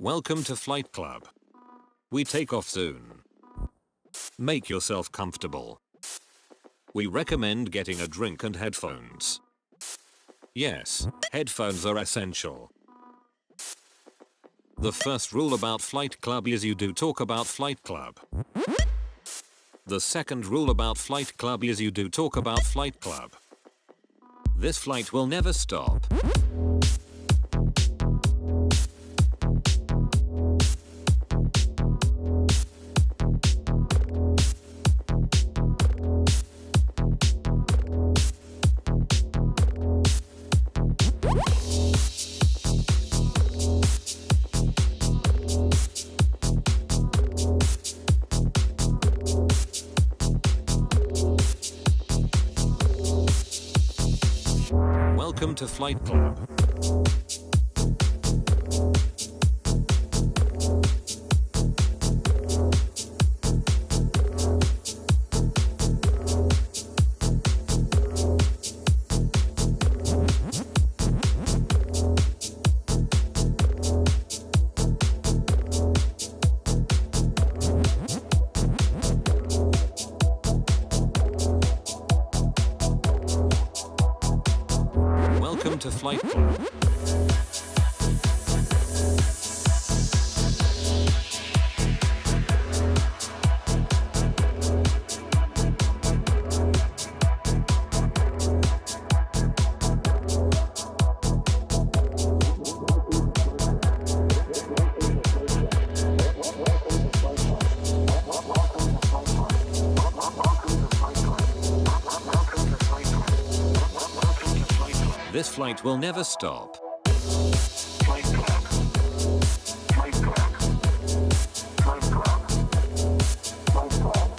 Welcome to Flight Club. We take off soon. Make yourself comfortable. We recommend getting a drink and headphones. Yes, headphones are essential. The first rule about Flight Club is you do talk about Flight Club. The second rule about Flight Club is you do talk about Flight Club. This flight will never stop. Welcome to Flight Club. Welcome to Flight Club. This flight will never stop. Flight Club. Flight Club. Flight Club. Flight Club.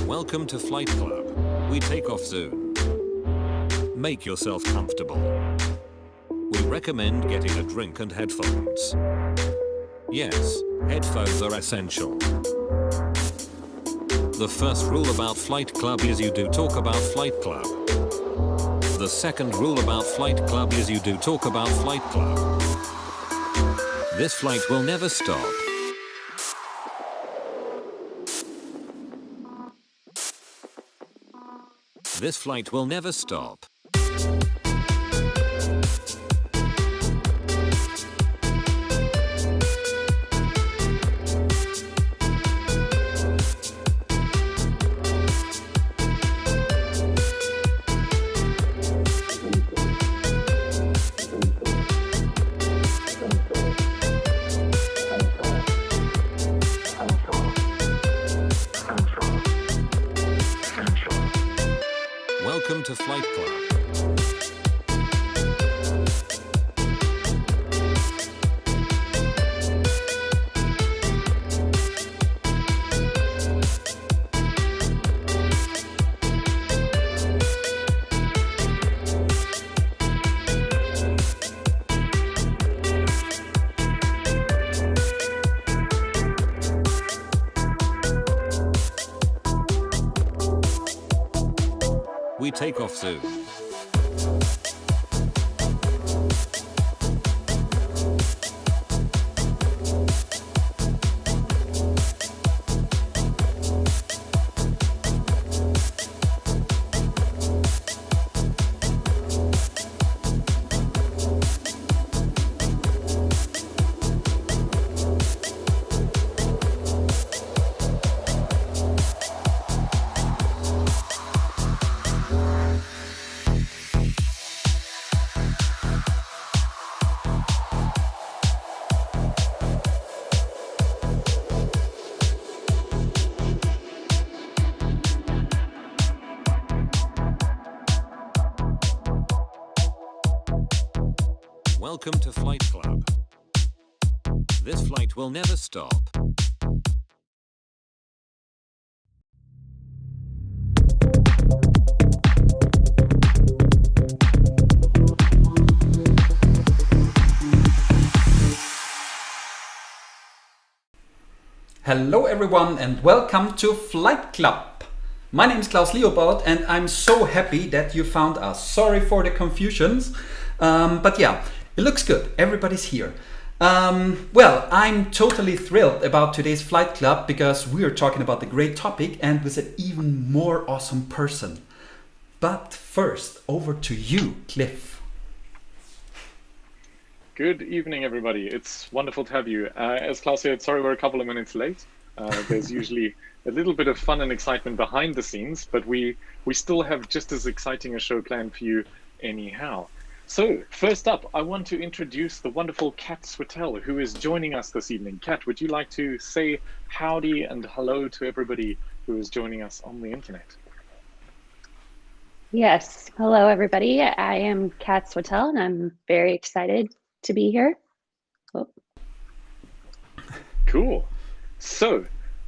Welcome to Flight Club. We take off soon. Make yourself comfortable. We recommend getting a drink and headphones. Yes, headphones are essential. The first rule about Flight Club is you do talk about Flight Club. The second rule about Flight Club is you do talk about Flight Club. This flight will never stop. This flight will never stop. Welcome to Flight Club. We take off soon. Welcome to Flight Club. This flight will never stop. Hello everyone and welcome to Flight Club. My name is Klaus Leopold and I'm so happy that you found us. Sorry for the confusions, but yeah, it looks good. Everybody's here. Well, I'm totally thrilled about today's Flight Club because we are talking about a great topic and with an even more awesome person. But first, over to you, Cliff. Good evening, everybody. It's wonderful to have you. As Klaus said, sorry we're a couple of minutes late. There's usually a little bit of fun and excitement behind the scenes, but we still have just as exciting a show planned for you anyhow. So first up, I want to introduce the wonderful Kat Swetel, who is joining us this evening. Kat, would you like to say howdy and hello to everybody who is joining us on the internet? Yes, hello everybody. I am Kat Swetel and I'm very excited to be here. Oh. Cool. So,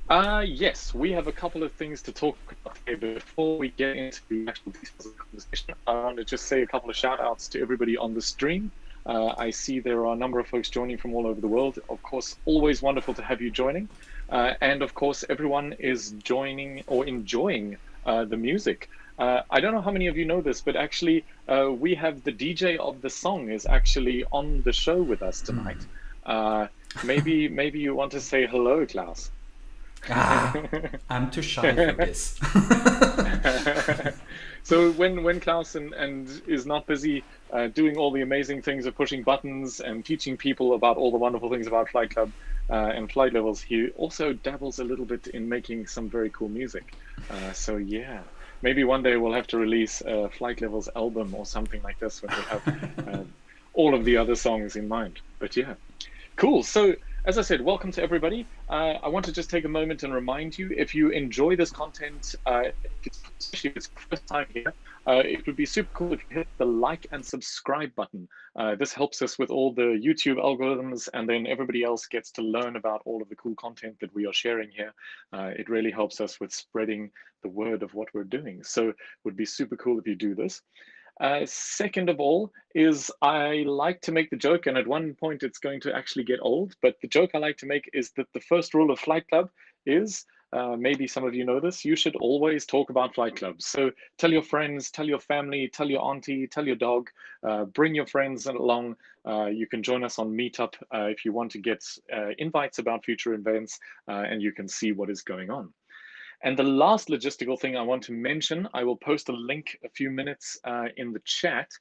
yes, we have a couple of things to talk about here before we get into the actual details of the conversation. I want to just say a couple of shout outs to everybody on the stream. I see there are a number of folks joining from all over the world. Of course, always wonderful to have you joining. And of course, everyone is joining or enjoying the music. I don't know how many of you know this, but actually we have the DJ of the song is actually on the show with us tonight. Maybe you want to say hello, Klaus. I'm too shy for this. So when Klaus and is not busy doing all the amazing things of pushing buttons and teaching people about all the wonderful things about Flight Club and flight levels, he also dabbles a little bit in making some very cool music. So yeah. Maybe one day we'll have to release a Flight Levels album or something like this when we have all of the other songs in mind. But yeah, cool. So as I said, welcome to everybody. I want to just take a moment and remind you, if you enjoy this content, especially if it's your first time here, it would be super cool if you hit the like and subscribe button. This helps us with all the YouTube algorithms, and then everybody else gets to learn about all of the cool content that we are sharing here. It really helps us with spreading the word of what we're doing. So it would be super cool if you do this. Second of all is I like to make the joke, and at one point it's going to actually get old, but the joke I like to make is that the first rule of Flight Club is, maybe some of you know this, you should always talk about Flight Club. So tell your friends, tell your family, tell your auntie, tell your dog, bring your friends along. You can join us on Meetup if you want to get invites about future events, and you can see what is going on. And the last logistical thing I want to mention, I will post a link a few minutes in the chat.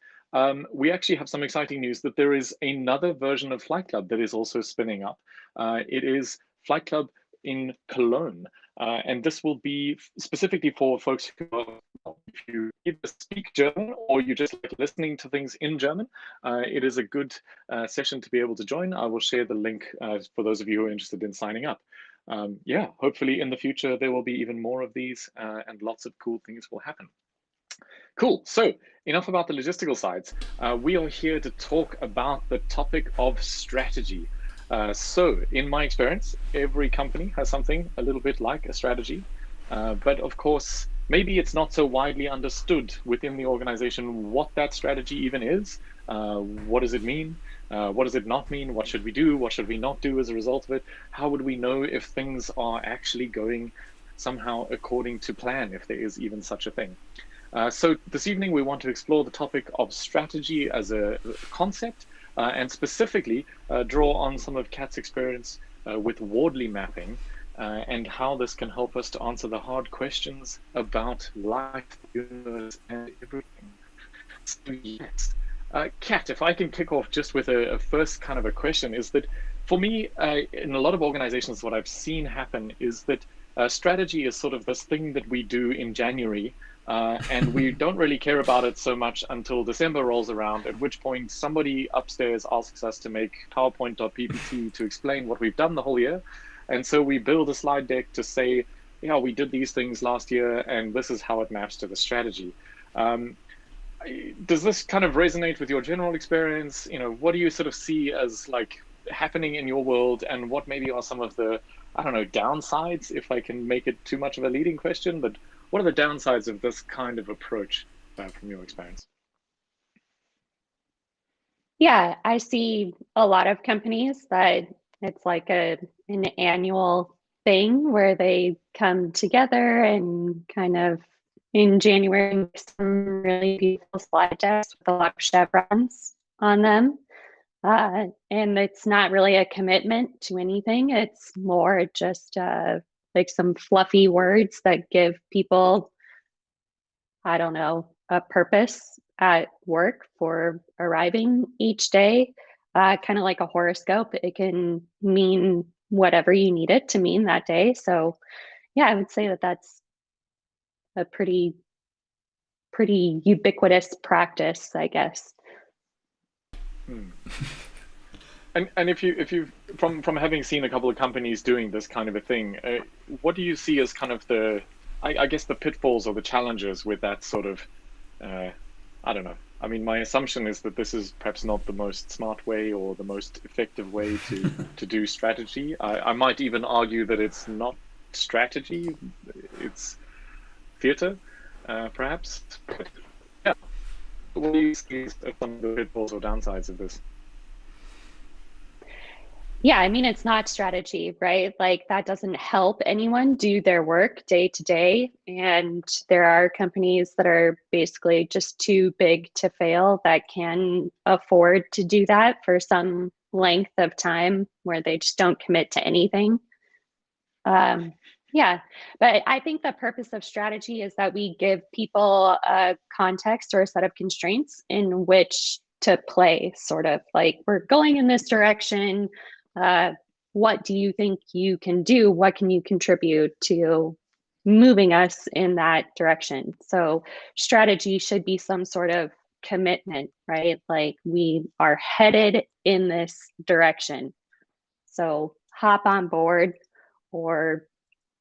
We actually have some exciting news that there is another version of Flight Club that is also spinning up. It is Flight Club in Cologne. And this will be specifically for folks who are, if you either speak German or you just like listening to things in German, it is a good session to be able to join. I will share the link for those of you who are interested in signing up. Yeah, hopefully in the future there will be even more of these and lots of cool things will happen. Cool, so enough about the logistical sides. We are here to talk about the topic of strategy. So in my experience, every company has something a little bit like a strategy, but of course, maybe it's not so widely understood within the organization what that strategy even is. What does it mean? What does it not mean? What should we do? What should we not do as a result of it? How would we know if things are actually going somehow according to plan, if there is even such a thing? So this evening, we want to explore the topic of strategy as a concept, and specifically draw on some of Kat's experience with Wardley mapping, and how this can help us to answer the hard questions about life, the universe, and everything. So yes. Kat, if I can kick off just with a first kind of a question, is that for me, in a lot of organizations, what I've seen happen is that strategy is sort of this thing that we do in January, and we don't really care about it so much until December rolls around, at which point somebody upstairs asks us to make PowerPoint.ppt to explain what we've done the whole year. And so we build a slide deck to say, yeah, we did these things last year, and this is how it maps to the strategy. Does this kind of resonate with your general experience? You know, what do you sort of see as like happening in your world, and what maybe are some of the, I don't know, downsides, if I can make it too much of a leading question, but what are the downsides of this kind of approach from your experience? Yeah, I see a lot of companies that it's like an annual thing where they come together and kind of in January make some really beautiful slide decks with a lot of chevrons on them. And it's not really a commitment to anything. It's more just like some fluffy words that give people, I don't know, a purpose at work for arriving each day, kind of like a horoscope. It can mean whatever you need it to mean that day. So yeah, I would say that that's a pretty ubiquitous practice, I guess. And if you from having seen a couple of companies doing this kind of a thing, what do you see as kind of I guess the pitfalls or the challenges with that sort of, I don't know. I mean, my assumption is that this is perhaps not the most smart way or the most effective way to do strategy. I might even argue that it's not strategy, it's theater, perhaps. But yeah, what do you see as some of the pitfalls or downsides of this? Yeah, I mean, it's not strategy, right? Like that doesn't help anyone do their work day to day. And there are companies that are basically just too big to fail that can afford to do that for some length of time where they just don't commit to anything. Yeah, but I think the purpose of strategy is that we give people a context or a set of constraints in which to play, sort of like we're going in this direction. What do you think you can do? What can you contribute to moving us in that direction? So strategy should be some sort of commitment, right? Like we are headed in this direction. So hop on board or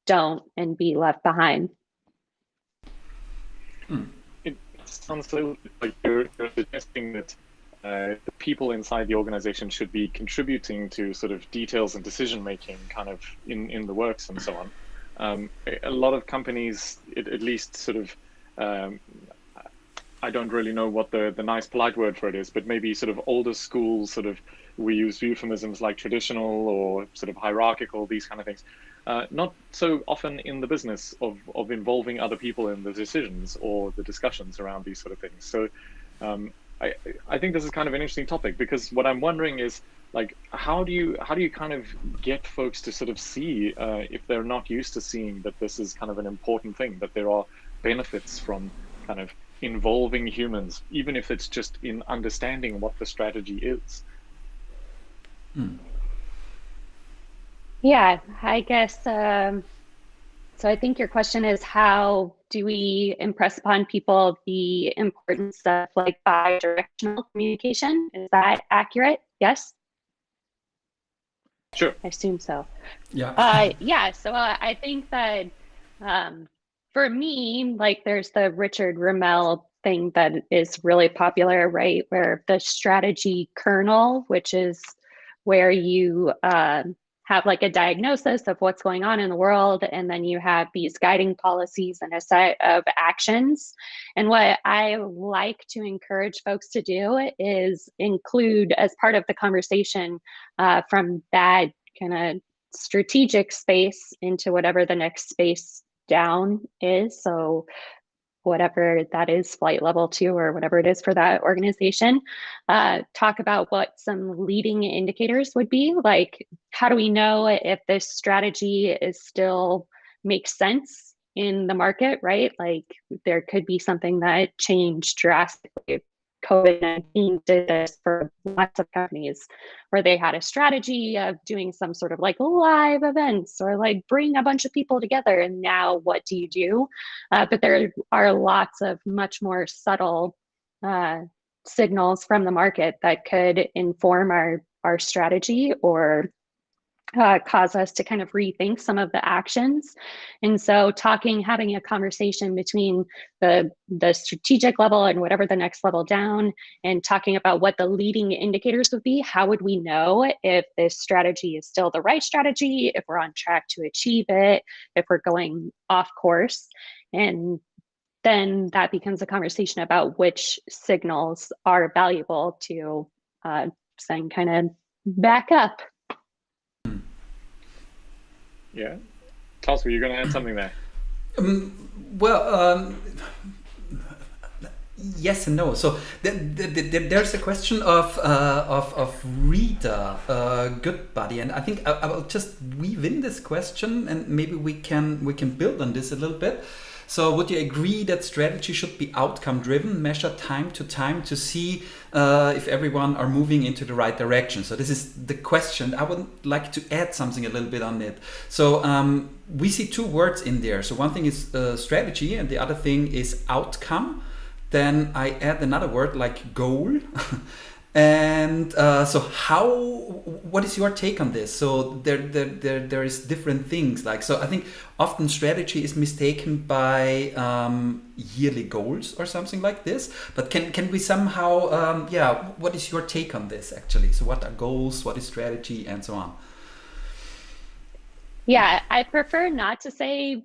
don't and be left behind. It sounds so like you're suggesting that the people inside the organization should be contributing to sort of details and decision making kind of in the works and so on. A lot of companies, at least sort of, I don't really know what the nice polite word for it is, but maybe sort of older school sort of, we use euphemisms like traditional or sort of hierarchical, these kind of things. Not so often in the business of involving other people in the decisions or the discussions around these sort of things. So I think this is kind of an interesting topic, because what I'm wondering is, like, how do you kind of get folks to sort of see, if they're not used to seeing that this is kind of an important thing, that there are benefits from kind of involving humans, even if it's just in understanding what the strategy is. Yeah, I guess, so I think your question is, how do we impress upon people the importance of like bi-directional communication? Is that accurate? Yes? Sure. I assume so. Yeah. Yeah, so I think that for me, like there's the Richard Rummel thing that is really popular, right? Where the strategy kernel, which is where you have like a diagnosis of what's going on in the world, and then you have these guiding policies and a set of actions. And what I like to encourage folks to do is include as part of the conversation from that kind of strategic space into whatever the next space down is. So whatever that is, flight level 2 or whatever it is for that organization, talk about what some leading indicators would be. Like, how do we know if this strategy is still makes sense in the market, right? Like there could be something that changed drastically. COVID-19 did this for lots of companies where they had a strategy of doing some sort of like live events or like bring a bunch of people together. And now what do you do? But there are lots of much more subtle signals from the market that could inform our strategy or cause us to kind of rethink some of the actions. And so having a conversation between the strategic level and whatever the next level down, and talking about what the leading indicators would be. How would we know if this strategy is still the right strategy, if we're on track to achieve it, if we're going off course? And then that becomes a conversation about which signals are valuable to then kind of back up. Yeah. Klaus, were you going to add something there? Well, yes and no. So there's a question of Rita Goodbody, and I think I will just weave in this question, and maybe we can build on this a little bit. So would you agree that strategy should be outcome driven, measure time to see if everyone are moving into the right direction? So this is the question. I would like to add something a little bit on it. So we see two words in there. So one thing is strategy, and the other thing is outcome. Then I add another word like goal. And so what is your take on this? So there is different things, like, so I think often strategy is mistaken by yearly goals or something like this, but can we somehow what is your take on this actually? So what are goals, what is strategy, and so on? Yeah, I prefer not to say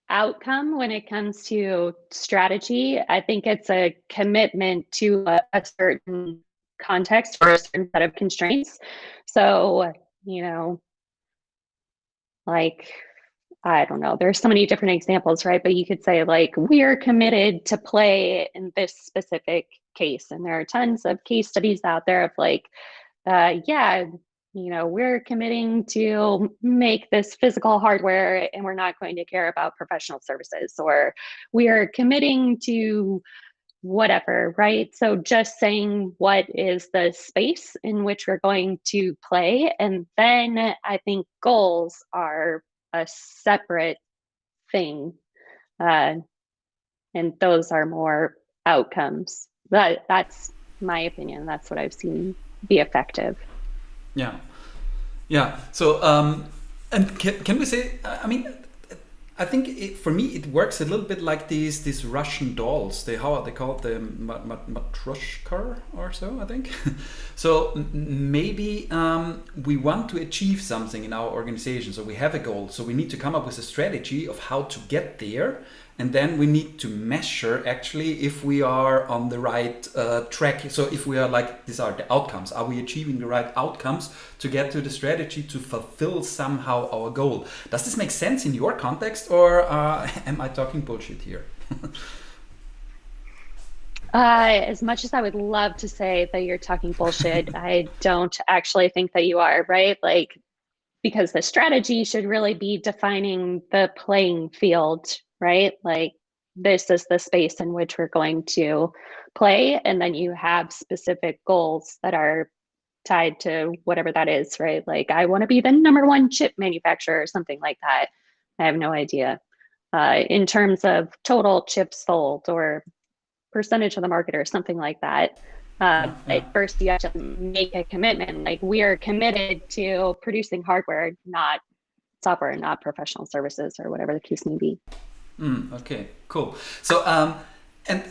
outcome when it comes to strategy. I think it's a commitment to a certain context or a certain set of constraints. So, like, I don't know, there's so many different examples, right? But you could say, like, we're committed to play in this specific case. And there are tons of case studies out there of like, we're committing to make this physical hardware and we're not going to care about professional services, or we are committing to whatever, right? So just saying what is the space in which we're going to play. And then I think goals are a separate thing. And those are more outcomes. That's my opinion. That's what I've seen be effective. Yeah. So, and can we say, I mean, I think for me it works a little bit like these Russian dolls. How are they called? The matryoshka or so, I think. So maybe we want to achieve something in our organization. So we have a goal. So we need to come up with a strategy of how to get there. And then we need to measure actually if we are on the right track. So if we are like, these are the outcomes. Are we achieving the right outcomes to get to the strategy to fulfill somehow our goal? Does this make sense in your context, or am I talking bullshit here? As much as I would love to say that you're talking bullshit, I don't actually think that you are, right? Like, because the strategy should really be defining the playing field, right? Like, this is the space in which we're going to play. And then you have specific goals that are tied to whatever that is, right? Like, I want to be the #1 chip manufacturer or something like that. I have no idea. In terms of total chips sold or percentage of the market or something like that. At first, you have to make a commitment. Like, we are committed to producing hardware, not software, not professional services, or whatever the case may be. Okay, cool. So, and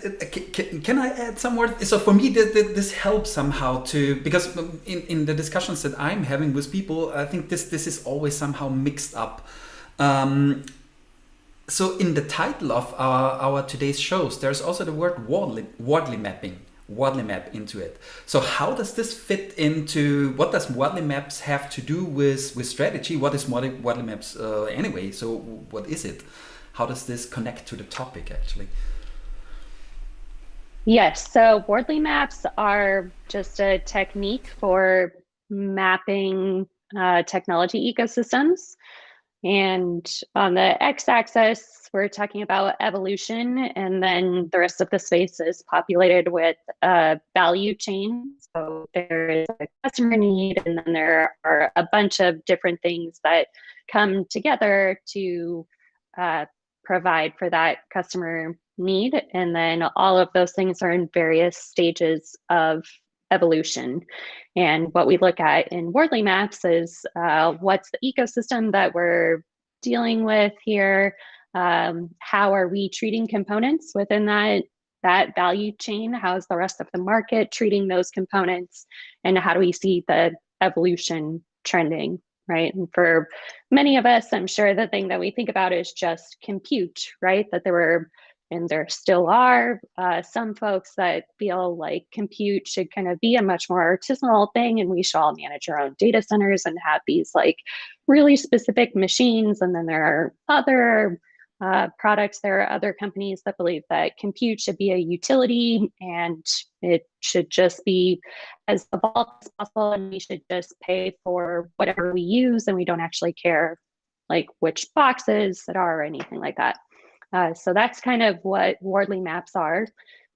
can I add some more? So for me, this helps somehow to, because in the discussions that I'm having with people, I think this is always somehow mixed up. So in the title of our today's shows, there's also the word Wardley Mapping. Wardley Map into it. So how does this fit into, what does Wardley Maps have to do with strategy? What is Wardley Maps anyway? So what is it? How does this connect to the topic actually? Yes, so Wardley Maps are just a technique for mapping technology ecosystems. And on the x-axis, we're talking about evolution, and then the rest of the space is populated with value chains. So there is a customer need, and then there are a bunch of different things that come together to provide for that customer need. And then all of those things are in various stages of evolution. And what we look at in Wardley Maps is what's the ecosystem that we're dealing with here? How are we treating components within that value chain? How is the rest of the market treating those components? And how do we see the evolution trending, right? And for many of us, I'm sure the thing that we think about is just compute, right? That there were, and there still are, some folks that feel like compute should kind of be a much more artisanal thing, and we should all manage our own data centers and have these like really specific machines. And then there are other products, there are other companies that believe that compute should be a utility and it should just be as evolved as possible, and we should just pay for whatever we use, and we don't actually care like which boxes that are or anything like that. So that's kind of what Wardley Maps are.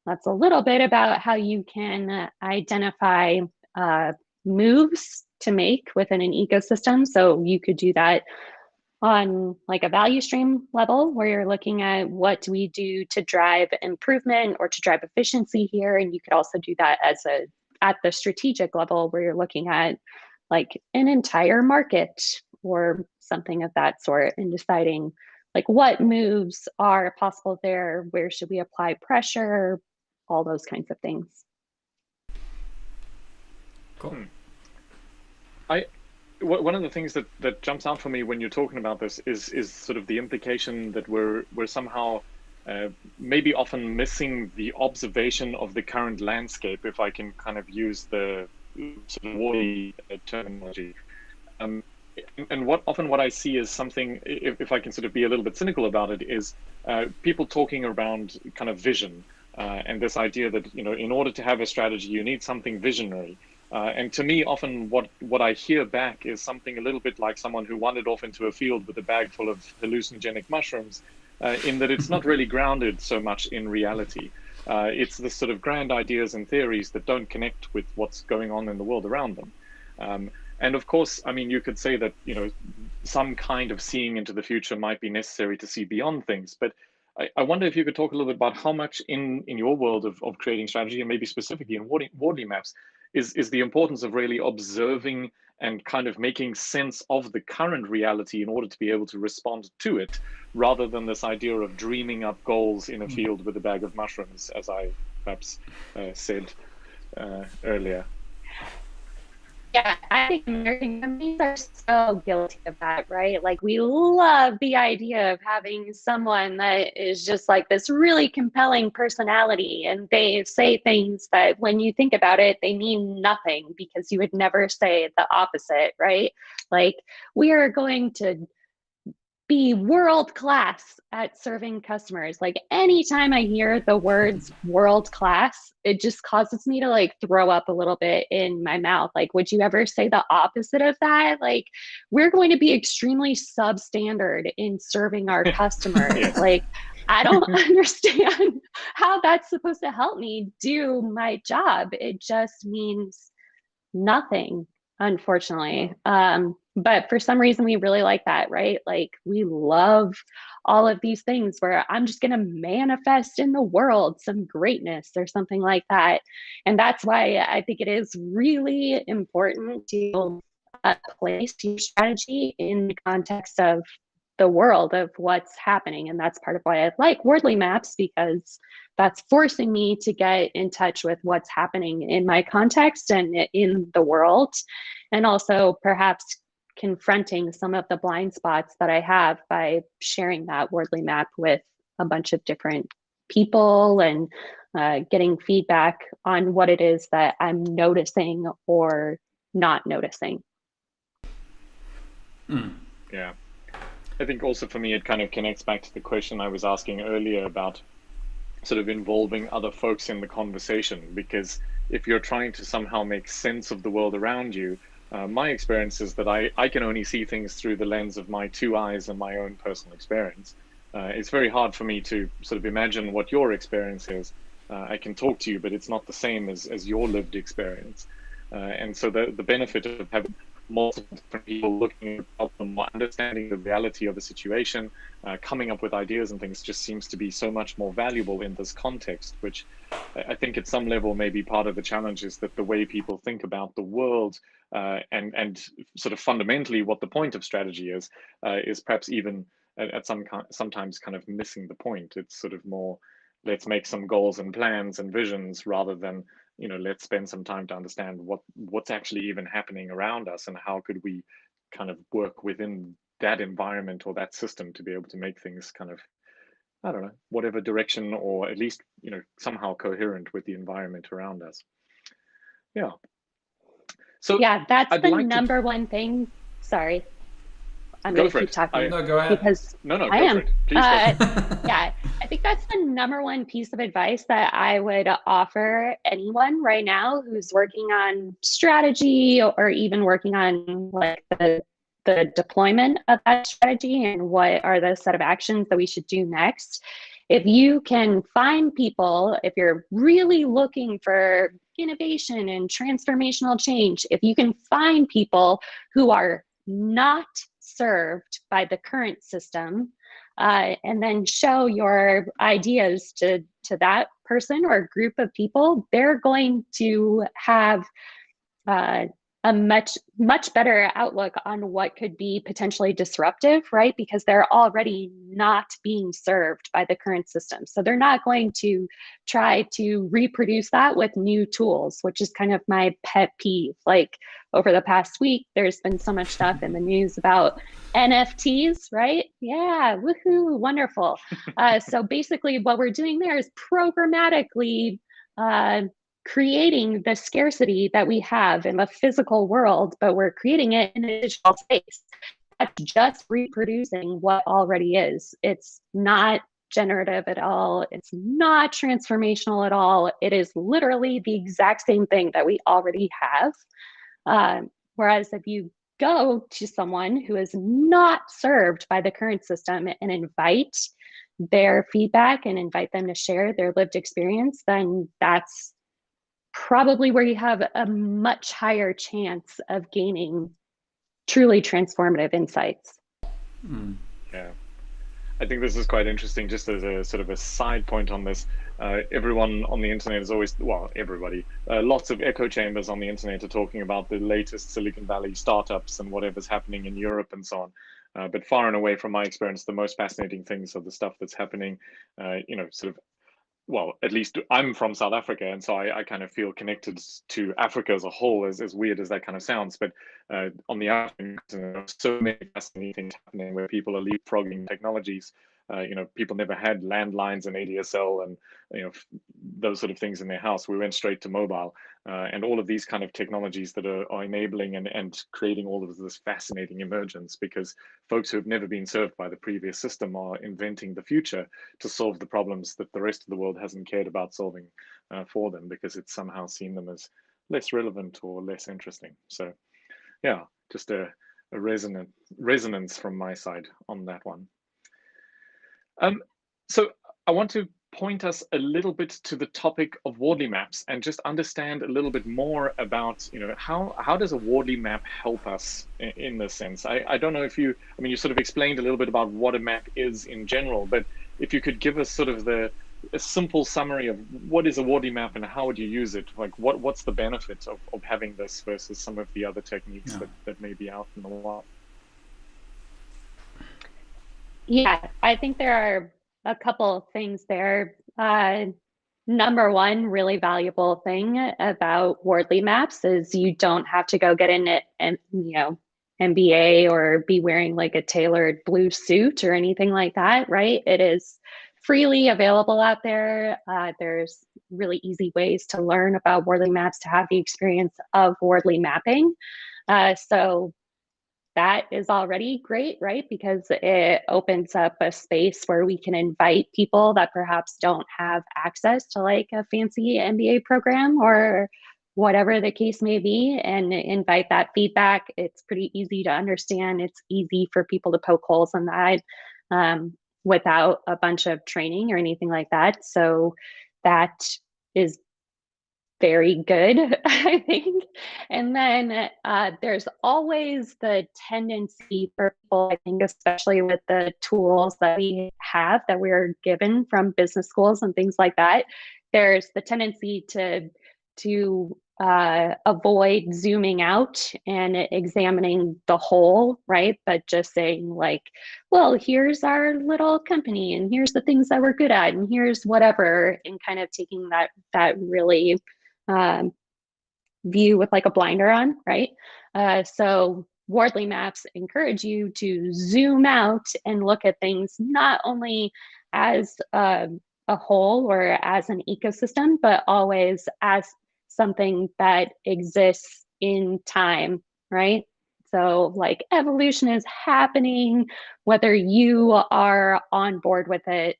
That's a little bit about how you can identify moves to make within an ecosystem. So you could do that on like a value stream level, where you're looking at what do we do to drive improvement or to drive efficiency here. And you could also do that at the strategic level, where you're looking at like an entire market or something of that sort, and deciding like what moves are possible there, where should we apply pressure, all those kinds of things. Cool. One of the things that jumps out for me when you're talking about this is sort of the implication that we're somehow maybe often missing the observation of the current landscape, if I can kind of use the sort of Wardley terminology. And what I see is something, if I can sort of be a little bit cynical about it, is people talking around kind of vision and this idea that, you know, in order to have a strategy, you need something visionary. And to me, often what I hear back is something a little bit like someone who wandered off into a field with a bag full of hallucinogenic mushrooms, in that it's not really grounded so much in reality. It's the sort of grand ideas and theories that don't connect with what's going on in the world around them. And of course, I mean, you could say that, you know, some kind of seeing into the future might be necessary to see beyond things. But I wonder if you could talk a little bit about how much in your world of creating strategy, and maybe specifically in Wardley Maps, is the importance of really observing and kind of making sense of the current reality in order to be able to respond to it, rather than this idea of dreaming up goals in a field with a bag of mushrooms, as I perhaps said earlier. Yeah, I think American companies are so guilty of that, right? Like, we love the idea of having someone that is just like this really compelling personality, and they say things that when you think about it, they mean nothing, because you would never say the opposite, right? Like, we are going to be world class at serving customers. Like, anytime I hear the words world class, it just causes me to like throw up a little bit in my mouth. Like, would you ever say the opposite of that? Like, we're going to be extremely substandard in serving our customers. Yes. Like, I don't understand how that's supposed to help me do my job. It just means nothing, unfortunately. But for some reason, we really like that, right? Like, we love all of these things where I'm just going to manifest in the world some greatness or something like that. And that's why I think it is really important to place your strategy in the context of the world of what's happening. And that's part of why I like Wardley Maps, because that's forcing me to get in touch with what's happening in my context and in the world. And also perhaps confronting some of the blind spots that I have by sharing that Wardley Map with a bunch of different people and getting feedback on what it is that I'm noticing or not noticing. Yeah. I think also for me, it kind of connects back to the question I was asking earlier about sort of involving other folks in the conversation, because if you're trying to somehow make sense of the world around you, my experience is that I can only see things through the lens of my two eyes and my own personal experience. It's very hard for me to sort of imagine what your experience is. I can talk to you, but it's not the same as your lived experience. And so the benefit of having multiple different people looking at the problem, or understanding the reality of a situation, coming up with ideas and things just seems to be so much more valuable in this context, which I think at some level may be part of the challenge, is that the way people think about the world and sort of fundamentally what the point of strategy is perhaps even sometimes kind of missing the point. It's sort of more, let's make some goals and plans and visions, rather than, you know, let's spend some time to understand what's actually even happening around us, and how could we kind of work within that environment or that system to be able to make things kind of, I don't know, whatever direction, or at least, you know, somehow coherent with the environment around us. Yeah. So Yeah, that's I'd the like number one thing. Sorry, I'm Go going to for keep it. talking No, go ahead. because No, I go am. for it. Please go for it. Yeah, I think that's the number one piece of advice that I would offer anyone right now who's working on strategy, or even working on like the deployment of that strategy and what are the set of actions that we should do next. If you can find people, if you're really looking for innovation and transformational change, if you can find people who are not served by the current system, and then show your ideas to that person or group of people, they're going to have a much better outlook on what could be potentially disruptive, right? Because they're already not being served by the current system. So they're not going to try to reproduce that with new tools, which is kind of my pet peeve. Like over the past week, there's been so much stuff in the news about NFTs, right? Yeah, woohoo, wonderful. So basically what we're doing there is programmatically creating the scarcity that we have in the physical world, but we're creating it in a digital space. That's just reproducing what already is. It's not generative at all. It's not transformational at all. It is literally the exact same thing that we already have. Whereas if you go to someone who is not served by the current system and invite their feedback and invite them to share their lived experience, then that's probably where you have a much higher chance of gaining truly transformative insights. Yeah, I think this is quite interesting. Just as a sort of a side point on this, everyone on the internet is always, well, everybody, lots of echo chambers on the internet are talking about the latest Silicon Valley startups and whatever's happening in Europe and so on. But far and away, from my experience, the most fascinating things are the stuff that's happening, you know, sort of, well, at least I'm from South Africa, and so I kind of feel connected to Africa as a whole, as weird as that kind of sounds. But on the African continent, so many fascinating things happening where people are leapfrogging technologies. You know, people never had landlines and ADSL and, you know, those sort of things in their house. We went straight to mobile, and all of these kind of technologies that are enabling and creating all of this fascinating emergence, because folks who have never been served by the previous system are inventing the future to solve the problems that the rest of the world hasn't cared about solving for them, because it's somehow seen them as less relevant or less interesting. So yeah, just a resonance from my side on that one. So I want to point us a little bit to the topic of Wardley maps and just understand a little bit more about, you know, how does a Wardley map help us in this sense? I don't know if you, I mean, you sort of explained a little bit about what a map is in general, but if you could give us sort of a simple summary of what is a Wardley map and how would you use it? Like what's the benefit of having this versus some of the other techniques that may be out in the wild? Yeah, I think there are a couple of things there. Number one, really valuable thing about Wardley maps is you don't have to go get an MBA or be wearing like a tailored blue suit or anything like that, right? It is freely available out there. There's really easy ways to learn about Wardley maps, to have the experience of Wardley mapping. So that is already great, right? Because it opens up a space where we can invite people that perhaps don't have access to like a fancy MBA program or whatever the case may be, and invite that feedback. It's pretty easy to understand. It's easy for people to poke holes in that without a bunch of training or anything like that. So that is very good, I think. And then there's always the tendency for people, I think, especially with the tools that we have that we're given from business schools and things like that, there's the tendency to avoid zooming out and examining the whole, right? But just saying like, well, here's our little company and here's the things that we're good at and here's whatever, and kind of taking that really view with like a blinder on, right? So Wardley maps encourage you to zoom out and look at things not only as a whole or as an ecosystem, but always as something that exists in time, right? So like evolution is happening, whether you are on board with it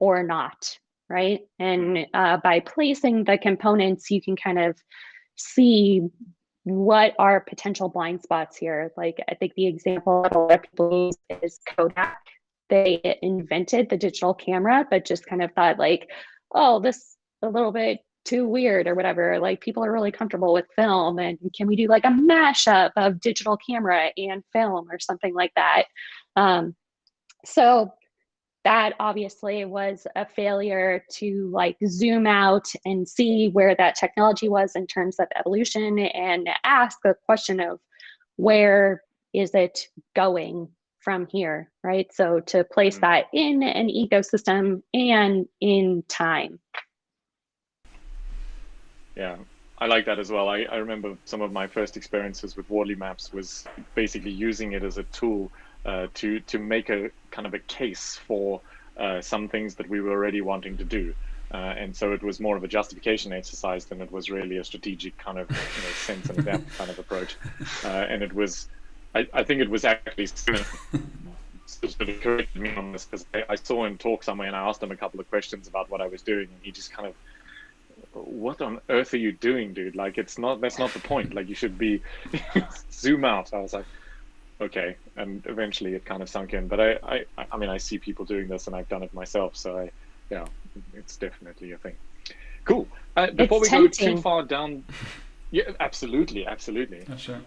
or not, right? And by placing the components, you can kind of see what are potential blind spots here. Like I think the example that a lot of people use is Kodak. They invented the digital camera, but just kind of thought like, oh, this a little bit too weird or whatever. Like people are really comfortable with film, and can we do like a mashup of digital camera and film or something like that? So that obviously was a failure to like zoom out and see where that technology was in terms of evolution and ask the question of where is it going from here, right? So to place that in an ecosystem and in time. Yeah, I like that as well. I remember some of my first experiences with Wardley Maps was basically using it as a tool to make a kind of a case for some things that we were already wanting to do. And so it was more of a justification exercise than it was really a strategic kind of sense and depth kind of approach. And it was, I think it was actually sort of corrected me on this, because I saw him talk somewhere and I asked him a couple of questions about what I was doing, and he just kind of, what on earth are you doing, dude? Like, that's not the point. Like, you should be zoom out. I was like, okay. And eventually it kind of sunk in. But I mean, I see people doing this and I've done it myself. So yeah, it's definitely a thing. Cool. Before we go too far down, yeah, absolutely. Yeah, sure.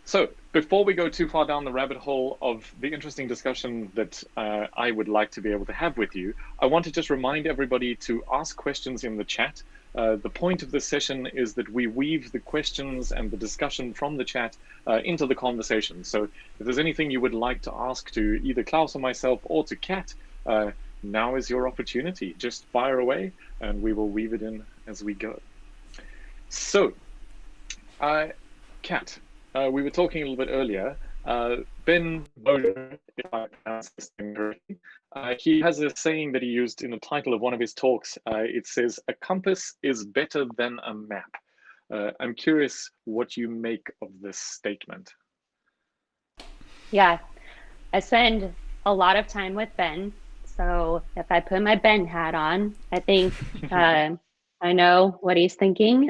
So before we go too far down the rabbit hole of the interesting discussion that I would like to be able to have with you, I want to just remind everybody to ask questions in the chat. The point of this session is that we weave the questions and the discussion from the chat into the conversation. So if there's anything you would like to ask to either Klaus or myself or to Kat, now is your opportunity. Just fire away and we will weave it in as we go. So, Kat, we were talking a little bit earlier. Ben Boder, if I pronounce this name correctly, he has a saying that he used in the title of one of his talks. It says, "A compass is better than a map." I'm curious what you make of this statement. Yeah, I spend a lot of time with Ben. So if I put my Ben hat on, I think I know what he's thinking.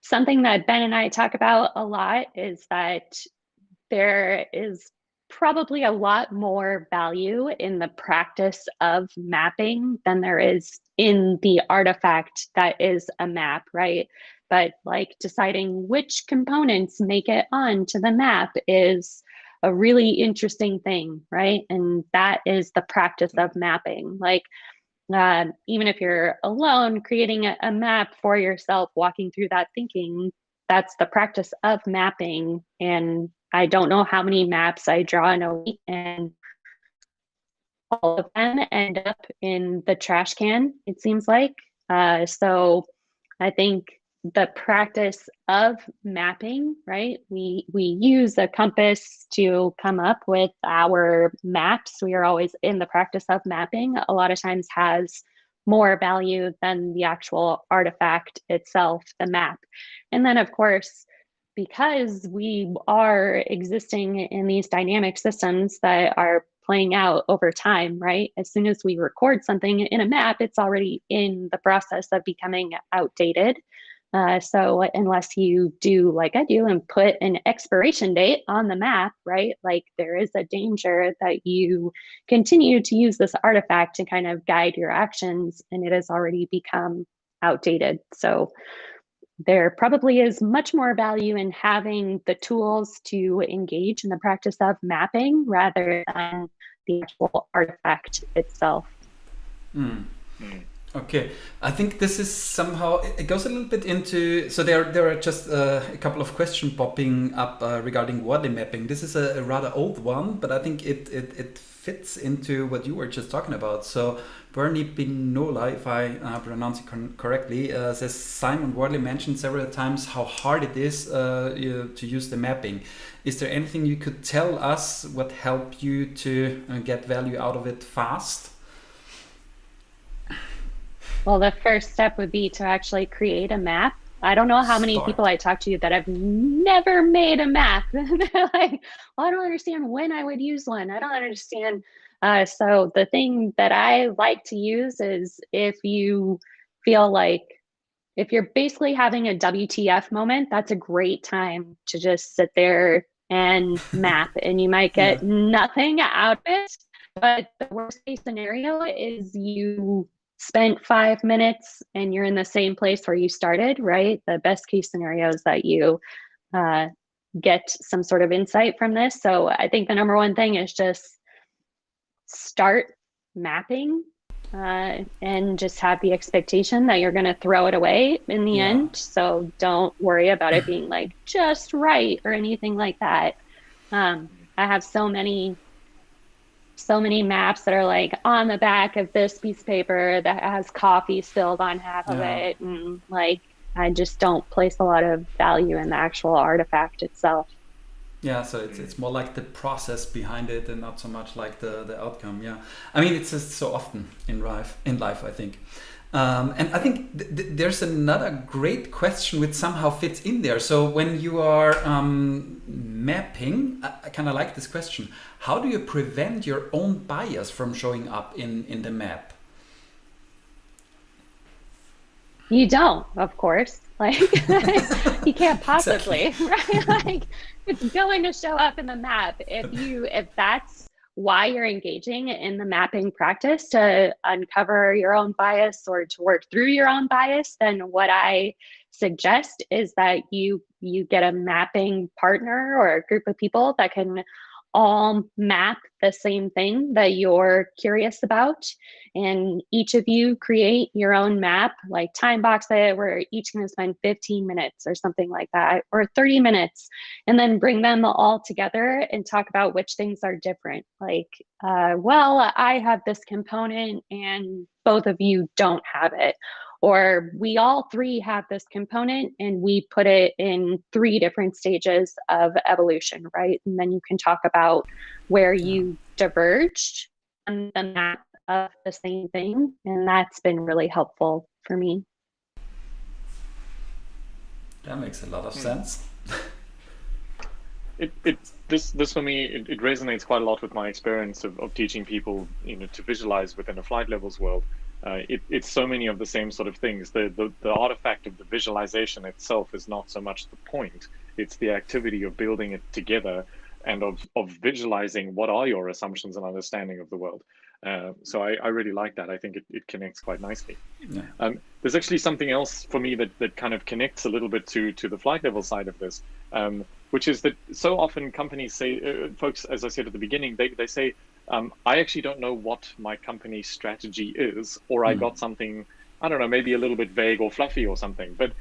Something that Ben and I talk about a lot is that there is probably a lot more value in the practice of mapping than there is in the artifact that is a map, right? But like deciding which components make it onto the map is a really interesting thing, right? And that is the practice of mapping. Like even if you're alone, creating a map for yourself, walking through that thinking, that's the practice of mapping. And I don't know how many maps I draw in a week, and all of them end up in the trash can, it seems like. So I think the practice of mapping, right? We use a compass to come up with our maps. We are always in the practice of mapping. A lot of times has more value than the actual artifact itself, the map. And then of course, because we are existing in these dynamic systems that are playing out over time, right? As soon as we record something in a map, it's already in the process of becoming outdated. So unless you do like I do and put an expiration date on the map, right? Like there is a danger that you continue to use this artifact to kind of guide your actions, and it has already become outdated. So there probably is much more value in having the tools to engage in the practice of mapping rather than the actual artifact itself. Okay, I think this is somehow, it goes a little bit into, so there are just a couple of questions popping up regarding Wardley mapping. This is a rather old one, but I think it fits into what you were just talking about. So Bernie Pinola, if I pronounce it correctly, says Simon Wardley mentioned several times how hard it is to use the mapping. Is there anything you could tell us what helped you to get value out of it fast? Well, the first step would be to actually create a map. I don't know how many people I talk to that have never made a map. They're like, well, I don't understand when I would use one. I don't understand. So the thing that I like to use is if you feel like, if you're basically having a WTF moment, that's a great time to just sit there and map, and you might get nothing out of it. But the worst case scenario is you spent 5 minutes and you're in the same place where you started, right? The best case scenario is that you get some sort of insight from this. So I think the number one thing is just start mapping and just have the expectation that you're going to throw it away in the end. So don't worry about it being like just right or anything like that. I have so many maps that are like on the back of this piece of paper that has coffee spilled on half of it. And like, I just don't place a lot of value in the actual artifact itself. Yeah, so it's more like the process behind it and not so much like the outcome. Yeah, I mean, it's just so often in life, I think. And I think there's another great question which somehow fits in there. So when you are mapping, I kind of like this question. How do you prevent your own bias from showing up in the map? You don't, of course. Like, you can't possibly, exactly. Right? Like, it's going to show up in the map. If that's why you're engaging in the mapping practice, to uncover your own bias or to work through your own bias, then what I suggest is that you get a mapping partner or a group of people that can all map the same thing that you're curious about, and each of you create your own map, like time box it, we're each going to spend 15 minutes or something like that, or 30 minutes, and then bring them all together and talk about which things are different. Like, well, I have this component and both of you don't have it. Or we all three have this component and we put it in 3 different stages of evolution, right? And then you can talk about where you diverged on the map of the same thing. And that's been really helpful for me. That makes a lot of sense. This for me, it resonates quite a lot with my experience of teaching people, to visualize within a flight levels world. It's so many of the same sort of things. The artifact of the visualization itself is not so much the point. It's the activity of building it together and of visualizing what are your assumptions and understanding of the world. So I really like that. I think it connects quite nicely. Yeah. There's actually something else for me that kind of connects a little bit to the flight level side of this, which is that so often companies say, folks, as I said at the beginning, they say, I actually don't know what my company's strategy is, or I got something, I don't know, maybe a little bit vague or fluffy or something. But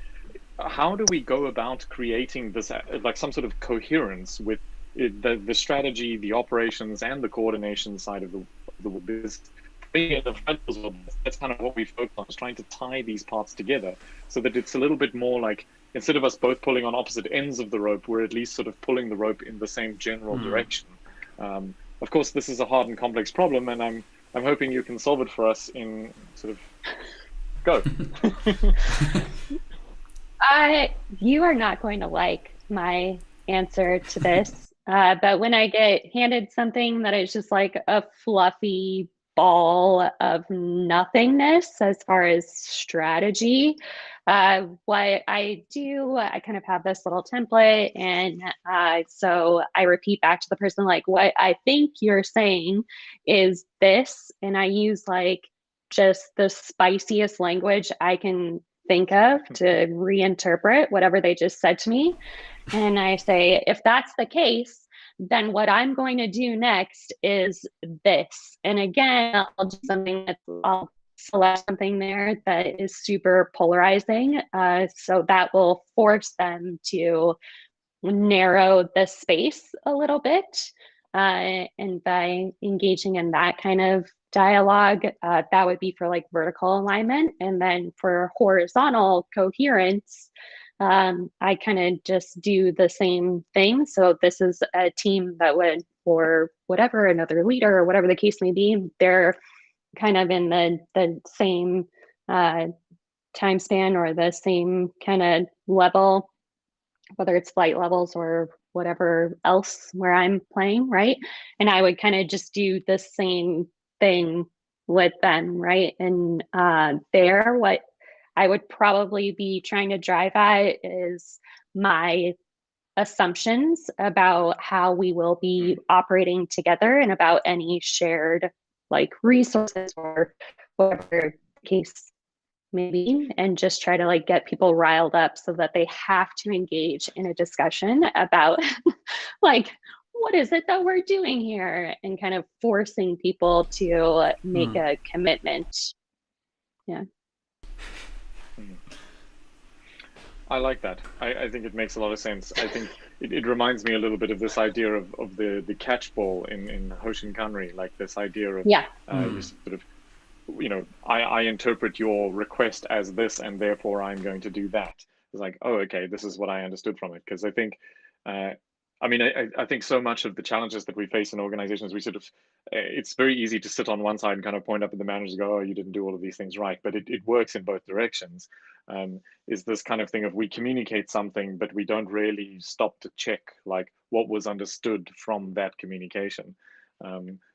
how do we go about creating this, like some sort of coherence with the strategy, the operations, and the coordination side of the business? That's kind of what we focus on, is trying to tie these parts together so that it's a little bit more like, instead of us both pulling on opposite ends of the rope, we're at least sort of pulling the rope in the same general direction. Of course, this is a hard and complex problem, and I'm hoping you can solve it for us in sort of go. You are not going to like my answer to this, but when I get handed something that is just like a fluffy ball of nothingness as far as strategy, what I do, I kind of have this little template, and so I repeat back to the person, like, what I think you're saying is this, and I use like just the spiciest language I can think of to reinterpret whatever they just said to me. And I say, if that's the case, then what I'm going to do next is this. And again, I'll do something I'll select something there that is super polarizing. So that will force them to narrow the space a little bit. And by engaging in that kind of dialogue, that would be for like vertical alignment. And then for horizontal coherence, I kind of just do the same thing. So this is a team that would, or whatever, another leader or whatever the case may be, they're kind of in the same time span or the same kind of level, whether it's flight levels or whatever else where I'm playing, right? And I would kind of just do the same thing with them, right? And there, what I would probably be trying to drive at is my assumptions about how we will be operating together and about any shared like resources or whatever the case may be, and just try to like get people riled up so that they have to engage in a discussion about like, what is it that we're doing here, and kind of forcing people to make a commitment. Yeah. I like that. I think it makes a lot of sense. I think it reminds me a little bit of this idea of the catch ball in Hoshinkanri, like this idea of you sort of, you know, I interpret your request as this, and therefore I'm going to do that. It's like, oh, okay, this is what I understood from it. Because I think, I mean, I think so much of the challenges that we face in organizations, we sort of, it's very easy to sit on one side and kind of point up at the manager and go, oh, you didn't do all of these things right. But it works in both directions. Is this kind of thing of we communicate something, but we don't really stop to check like what was understood from that communication.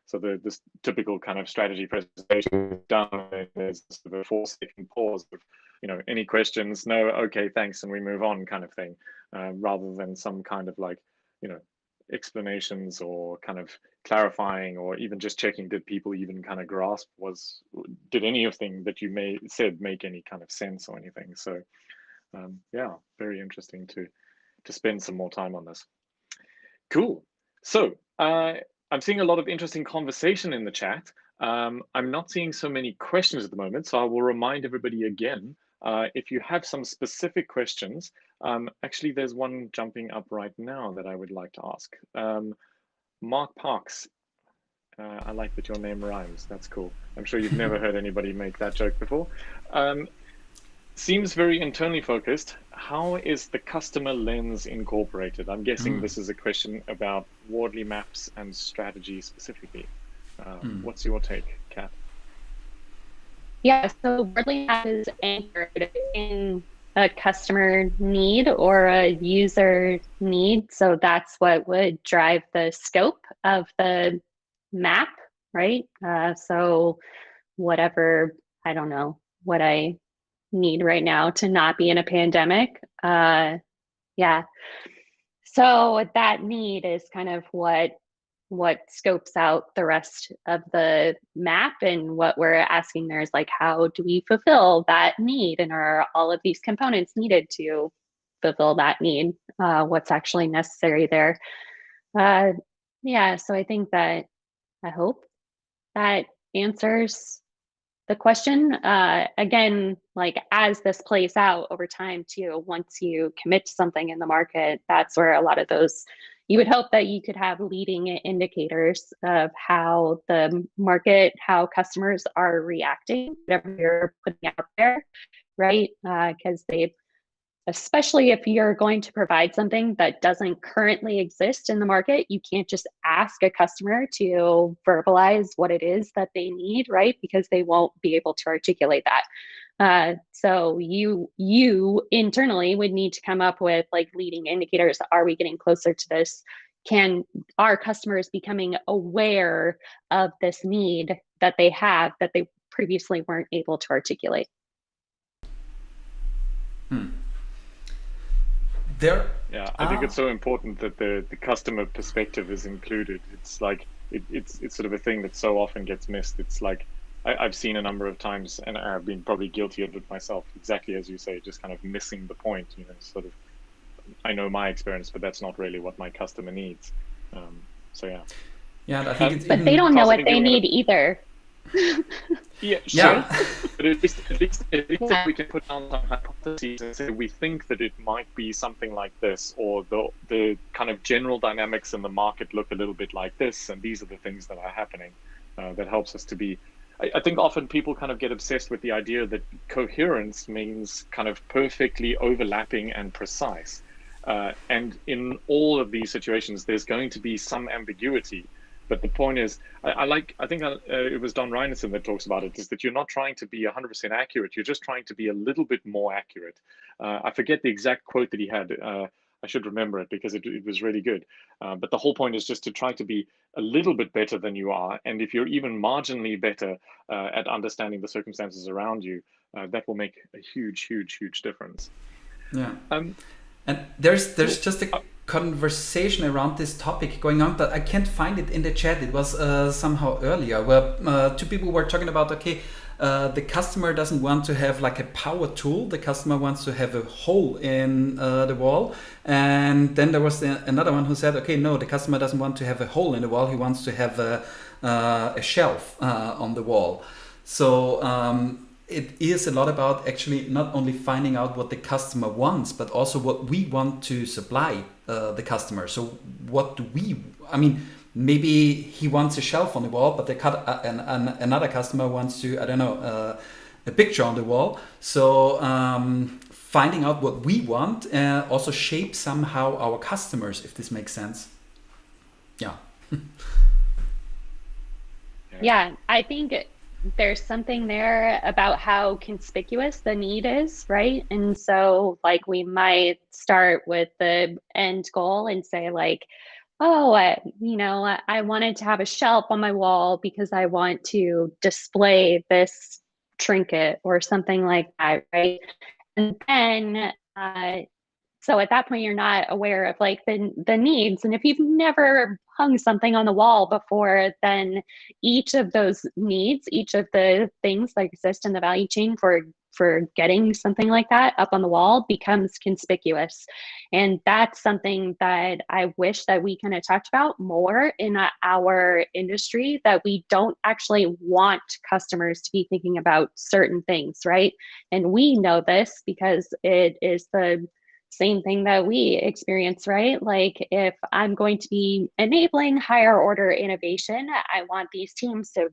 So this typical kind of strategy presentation is done, and there's sort of a 4-second pause of, you know, any questions? No, okay, thanks, and we move on kind of thing, rather than some kind of like, you know, explanations or kind of clarifying, or even just checking, did people even kind of grasp, did anything that you said make any kind of sense or anything? So yeah, very interesting to spend some more time on this. Cool. So I'm seeing a lot of interesting conversation in the chat. I'm not seeing so many questions at the moment, so I will remind everybody again, if you have some specific questions, actually there's one jumping up right now that I would like to ask. Mark Parks, I like that your name rhymes, that's cool. I'm sure you've never heard anybody make that joke before. Seems very internally focused. How is the customer lens incorporated? I'm guessing this is a question about Wardley Maps and strategy specifically. What's your take, Kat? Yeah, so Wardley Map is anchored in a customer need or a user need. So that's what would drive the scope of the map, right? So whatever, I don't know, what I need right now to not be in a pandemic. Yeah. So that need is kind of what scopes out the rest of the map, and what we're asking there is like, how do we fulfill that need, and are all of these components needed to fulfill that need? What's actually necessary there? Yeah, so I think that, I hope that answers the question. Again, like as this plays out over time too, once you commit to something in the market, that's where a lot of those, you would hope that you could have leading indicators of how the market, how customers are reacting, whatever you're putting out there, right? Because especially if you're going to provide something that doesn't currently exist in the market, you can't just ask a customer to verbalize what it is that they need, right? Because they won't be able to articulate that. So you internally would need to come up with like leading indicators. Are we getting closer to this? Are customers becoming aware of this need that they have that they previously weren't able to articulate? Yeah, I think it's so important that the customer perspective is included. It's like it's sort of a thing that so often gets missed. It's like I've seen a number of times, and I've been probably guilty of it myself, exactly as you say, just kind of missing the point, sort of, I know my experience, but that's not really what my customer needs. So yeah. Yeah, I think it's But even, they don't know Klaus, I what think they you were gonna- need either. Yeah, sure. yeah. But at least if we can put down some hypotheses and say we think that it might be something like this, or the kind of general dynamics in the market look a little bit like this, and these are the things that are happening. That helps us to be. I think often people kind of get obsessed with the idea that coherence means kind of perfectly overlapping and precise. And in all of these situations, there's going to be some ambiguity. But the point is, I think it was Don Reinerson that talks about it, is that you're not trying to be 100% accurate. You're just trying to be a little bit more accurate. I forget the exact quote that he had. I should remember it because it was really good. But the whole point is just to try to be a little bit better than you are. And if you're even marginally better at understanding the circumstances around you, that will make a huge, huge, huge difference. Yeah. Um, And there's just a conversation around this topic going on, but I can't find it in the chat. It was somehow earlier where two people were talking about, okay, the customer doesn't want to have like a power tool. The customer wants to have a hole in the wall. And then there was another one who said, okay, no, the customer doesn't want to have a hole in the wall. He wants to have a shelf on the wall. So it is a lot about actually not only finding out what the customer wants, but also what we want to supply the customer. So what do I mean, maybe he wants a shelf on the wall, but another customer wants to, I don't know, a picture on the wall. So finding out what we want also shapes somehow our customers, if this makes sense. Yeah. Yeah, I think there's something there about how conspicuous the need is, right? And so like we might start with the end goal and say like, oh, I wanted to have a shelf on my wall because I want to display this trinket or something like that, right? And then so at that point, you're not aware of like the needs. And if you've never hung something on the wall before, then each of those needs, each of the things that exist in the value chain for getting something like that up on the wall becomes conspicuous. And that's something that I wish that we kind of talked about more in our industry, that we don't actually want customers to be thinking about certain things, right? And we know this because it is the same thing that we experience, right? Like if I'm going to be enabling higher order innovation, I want these teams to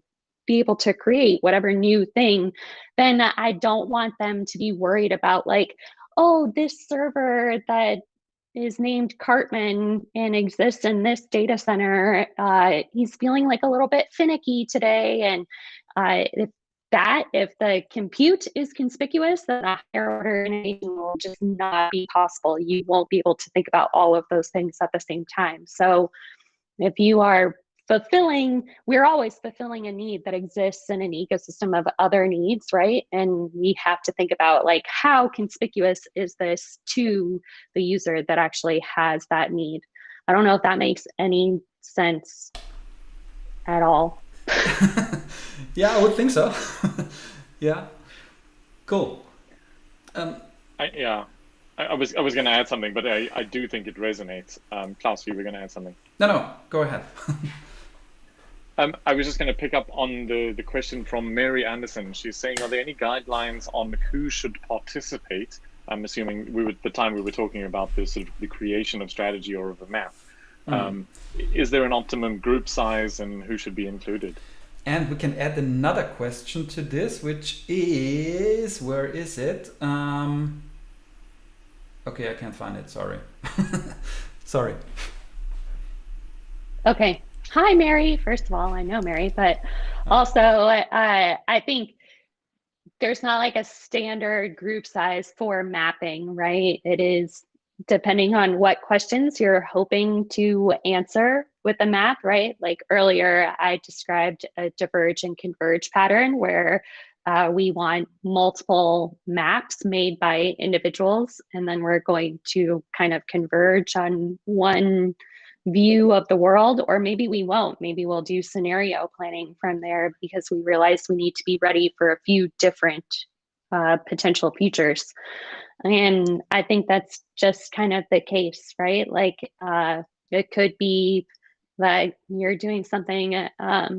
be able to create whatever new thing, then I don't want them to be worried about like, oh, this server that is named Cartman and exists in this data center, he's feeling like a little bit finicky today. And if the compute is conspicuous, then a higher order innovation will just not be possible. You won't be able to think about all of those things at the same time. So if you are we're always fulfilling a need that exists in an ecosystem of other needs, right? And we have to think about like, how conspicuous is this to the user that actually has that need? I don't know if that makes any sense at all. Yeah, I would think so. Yeah, cool. I was going to add something, but I do think it resonates. Klaus, you were going to add something. No, go ahead. I was just going to pick up on the question from Mary Anderson. She's saying, are there any guidelines on who should participate? I'm assuming the time we were talking about the sort of the creation of strategy or of a map. Is there an optimum group size and who should be included? And we can add another question to this, which is, where is it? Okay, I can't find it, sorry. Sorry. Okay. Hi, Mary. First of all, I know Mary, but also I think there's not like a standard group size for mapping, right? It is depending on what questions you're hoping to answer with the map, right? Like earlier, I described a diverge and converge pattern where we want multiple maps made by individuals, and then we're going to kind of converge on one view of the world, or maybe we won't. Maybe we'll do scenario planning from there because we realize we need to be ready for a few different potential futures. And I think that's just kind of the case, right? Like it could be that you're doing something. I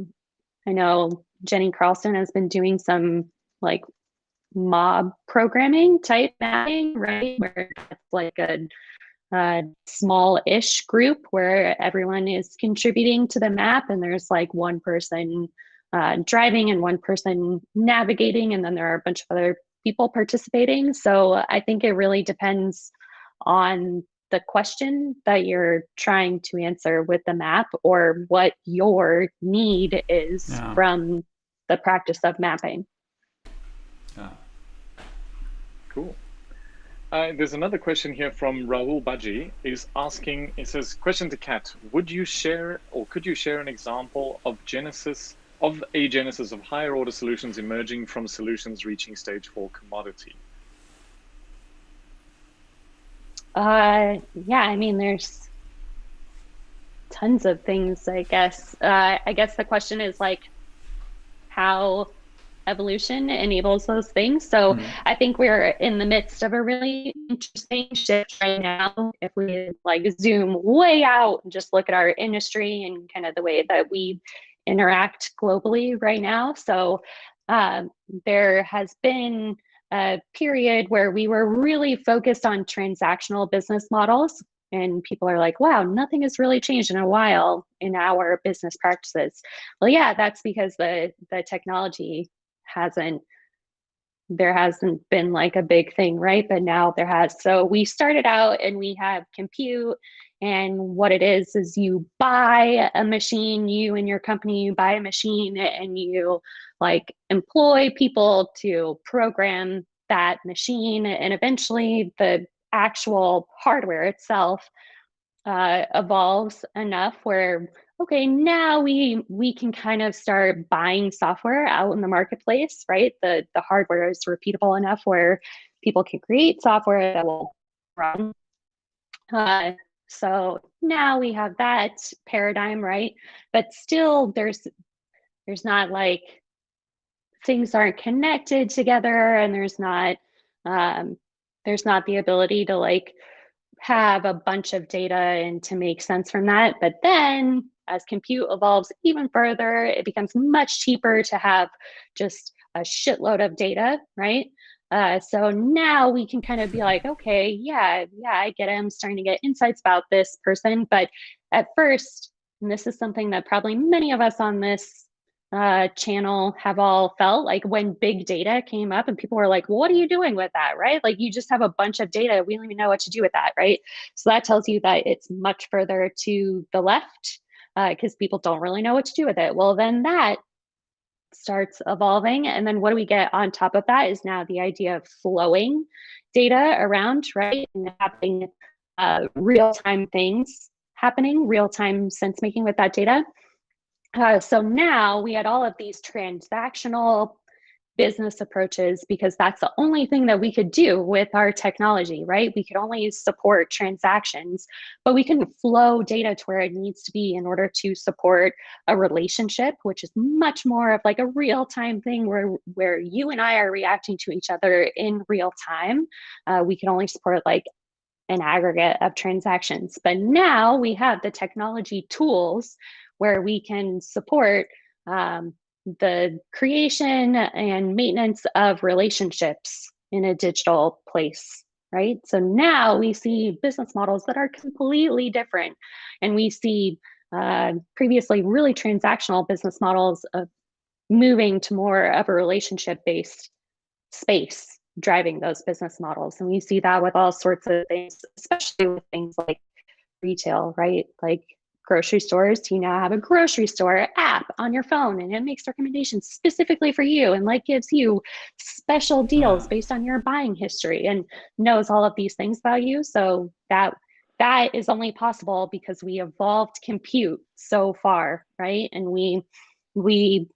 know Jenny Carlson has been doing some like mob programming type mapping, right? Where it's like a small-ish group where everyone is contributing to the map, and there's like one person driving and one person navigating, and then there are a bunch of other people participating. So I think it really depends on the question that you're trying to answer with the map, or what your need is from the practice of mapping. Cool. There's another question here from Rahul Baji. Is asking, it says, question to Kat, would you share, or could you share an example of a genesis of higher order solutions emerging from solutions reaching stage 4 commodity? Yeah, I mean, there's tons of things, I guess. I guess the question is like how evolution enables those things. So I think we're in the midst of a really interesting shift right now. If we like zoom way out and just look at our industry and kind of the way that we interact globally right now. So there has been a period where we were really focused on transactional business models, and people are like, wow, nothing has really changed in a while in our business practices. Well, yeah, that's because the technology there hasn't been like a big thing, right? But now there has. So we started out and we have compute, and what it is you buy a machine, you and your company, you buy a machine and you like employ people to program that machine, and eventually the actual hardware itself evolves enough where, okay, now we can kind of start buying software out in the marketplace, right? The hardware is repeatable enough where people can create software that will run. So now we have that paradigm, right? But still, there's not like things aren't connected together, and there's not the ability to like have a bunch of data and to make sense from that. But then as compute evolves even further, it becomes much cheaper to have just a shitload of data, right? So now we can kind of be like, okay, yeah, I get it. I'm starting to get insights about this person. But at first, and this is something that probably many of us on this channel have all felt, like when big data came up and people were like, well, what are you doing with that, right? Like you just have a bunch of data. We don't even know what to do with that, right? So that tells you that it's much further to the left because people don't really know what to do with it. Well, then that starts evolving. And then what do we get on top of that is now the idea of flowing data around, right? And having real-time things happening, real-time sense making with that data. So now we had all of these transactional business approaches because that's the only thing that we could do with our technology, right? We could only support transactions, but we can flow data to where it needs to be in order to support a relationship, which is much more of like a real-time thing where you and I are reacting to each other in real time. We can only support like an aggregate of transactions. But now we have the technology tools where we can support the creation and maintenance of relationships in a digital place, right? So now we see business models that are completely different. And we see previously really transactional business models of moving to more of a relationship-based space driving those business models. And we see that with all sorts of things, especially with things like retail, right? Like grocery stores, you now have a grocery store app on your phone, and it makes recommendations specifically for you and like gives you special deals based on your buying history and knows all of these things about you. So that is only possible because we evolved compute so far, right? And we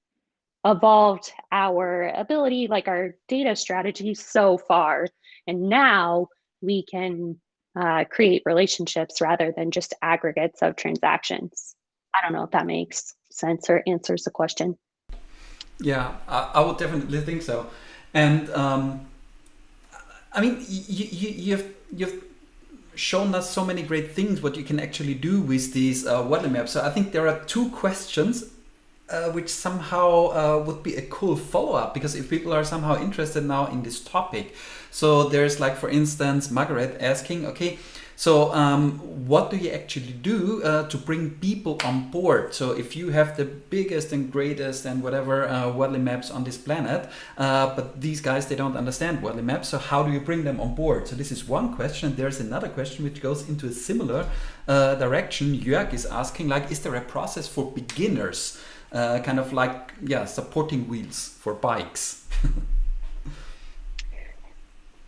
evolved our ability, like our data strategy so far. And now we can create relationships rather than just aggregates of transactions. I don't know if that makes sense or answers the question. Yeah, I would definitely think so. And I mean, you've shown us so many great things what you can actually do with these Wardley maps. So I think there are two questions which somehow would be a cool follow-up, because if people are somehow interested now in this topic. So there's like, for instance, Margaret asking, okay, so what do you actually do to bring people on board? So if you have the biggest and greatest and whatever Wardley maps on this planet, but these guys, they don't understand Wardley maps, so how do you bring them on board? So this is one question. There's another question which goes into a similar direction. Jörg is asking, like, is there a process for beginners? Kind of like, yeah, supporting wheels for bikes.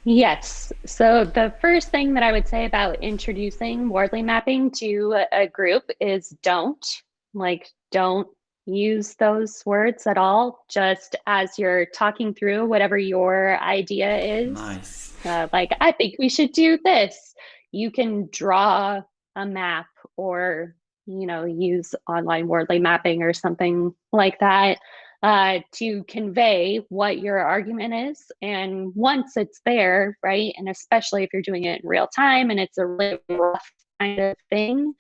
Yes. So the first thing that I would say about introducing Wardley mapping to a group is don't use those words at all. Just as you're talking through whatever your idea is. Nice. Like, I think we should do this. You can draw a map or, use online Wardley mapping or something like that. To convey what your argument is. And once it's there, right, and especially if you're doing it in real time and it's a really rough kind of thing,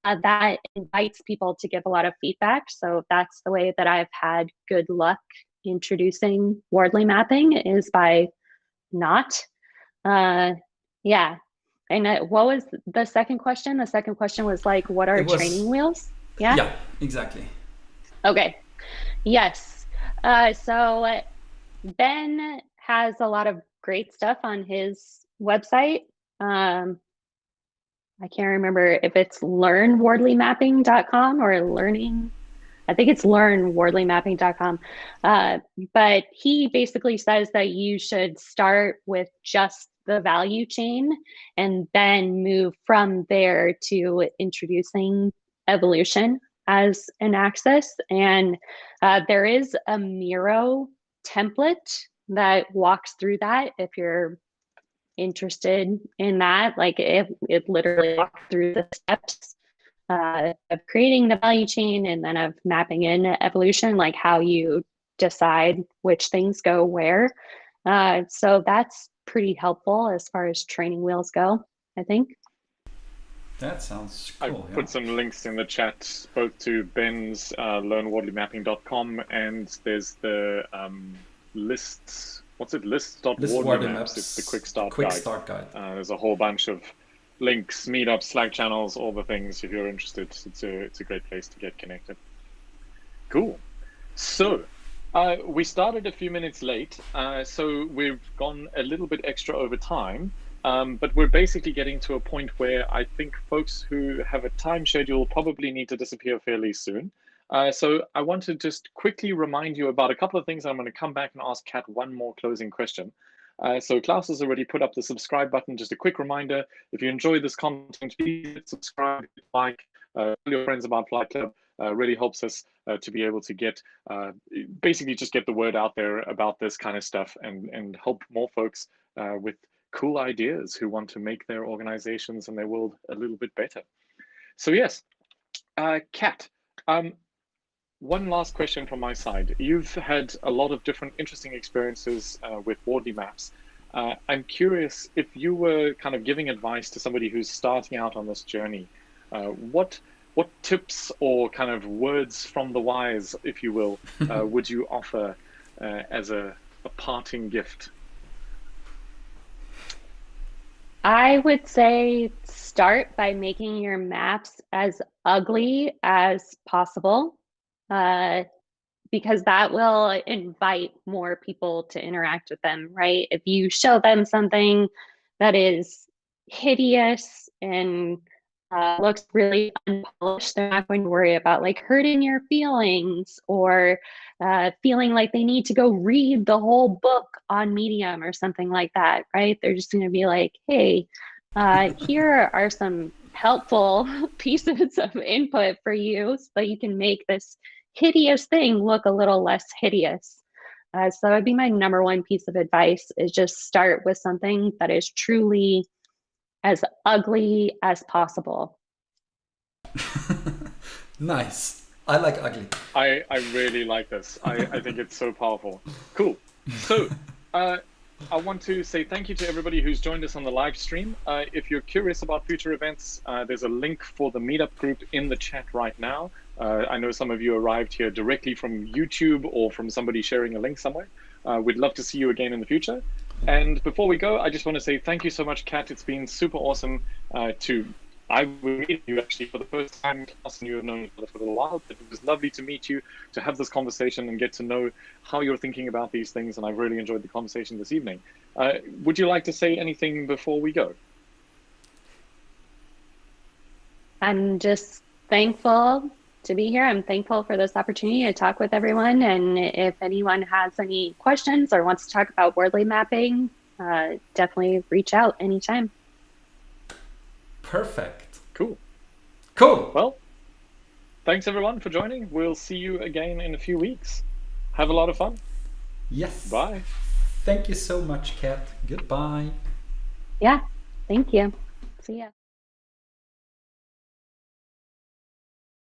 that invites people to give a lot of feedback. So that's the way that I've had good luck introducing Wardley mapping, is by not. Yeah. And what was the second question? The second question was like, what are training wheels? Yeah? Yeah, exactly. Okay. Yes. So Ben has a lot of great stuff on his website. I can't remember if it's learnwardleymapping.com or I think it's learnwardleymapping.com. But he basically says that you should start with just the value chain and then move from there to introducing evolution as an axis. And there is a Miro template that walks through that if you're interested in that. Like it literally walks through the steps of creating the value chain and then of mapping in evolution, like how you decide which things go where. So that's pretty helpful as far as training wheels go, I think. That sounds I cool. put some links in the chat, both to Ben's learnwardleymapping.com, and there's the lists. What's it? Lists.wardley maps. It's the quick start guide. There's a whole bunch of links, meetups, Slack channels, all the things. If you're interested, it's a great place to get connected. Cool. So we started a few minutes late, so we've gone a little bit extra over time. But we're basically getting to a point where I think folks who have a time schedule probably need to disappear fairly soon. So I want to just quickly remind you about a couple of things. I'm going to come back and ask Kat one more closing question. So Klaus has already put up the subscribe button. Just a quick reminder, if you enjoy this content, please subscribe, like, tell your friends about Flight Club. Really helps us to be able to get, basically just get the word out there about this kind of stuff and help more folks with cool ideas who want to make their organizations and their world a little bit better. So yes, Kat, one last question from my side. You've had a lot of different interesting experiences with Wardley maps. I'm curious, if you were kind of giving advice to somebody who's starting out on this journey, what tips or kind of words from the wise, if you will, would you offer as a parting gift? I would say start by making your maps as ugly as possible, because that will invite more people to interact with them, right? If you show them something that is hideous and looks really unpolished, they're not going to worry about like hurting your feelings or feeling like they need to go read the whole book on Medium or something like that, right? They're just going to be like, hey, here are some helpful pieces of input for you so that you can make this hideous thing look a little less hideous. So that would be my number one piece of advice, is just start with something that is truly as ugly as possible. Nice. I like ugly. I really like this. I think it's so powerful. Cool. So I want to say thank you to everybody who's joined us on the live stream. If you're curious about future events, there's a link for the meetup group in the chat right now. I know some of you arrived here directly from YouTube or from somebody sharing a link somewhere. We'd love to see you again in the future. And before we go, I just want to say thank you so much, Kat. It's been super awesome I will meet you actually for the first time, Klaus, and you have known each other for a little while, but it was lovely to meet you, to have this conversation and get to know how you're thinking about these things, and I really enjoyed the conversation this evening. Would you like to say anything before we go? I'm just thankful to be here. I'm thankful for this opportunity to talk with everyone. And if anyone has any questions or wants to talk about Wardley mapping, definitely reach out anytime. Perfect. Cool. Cool. Well, thanks everyone for joining. We'll see you again in a few weeks. Have a lot of fun. Yes. Bye. Thank you so much, Kat. Goodbye. Yeah, thank you. See ya.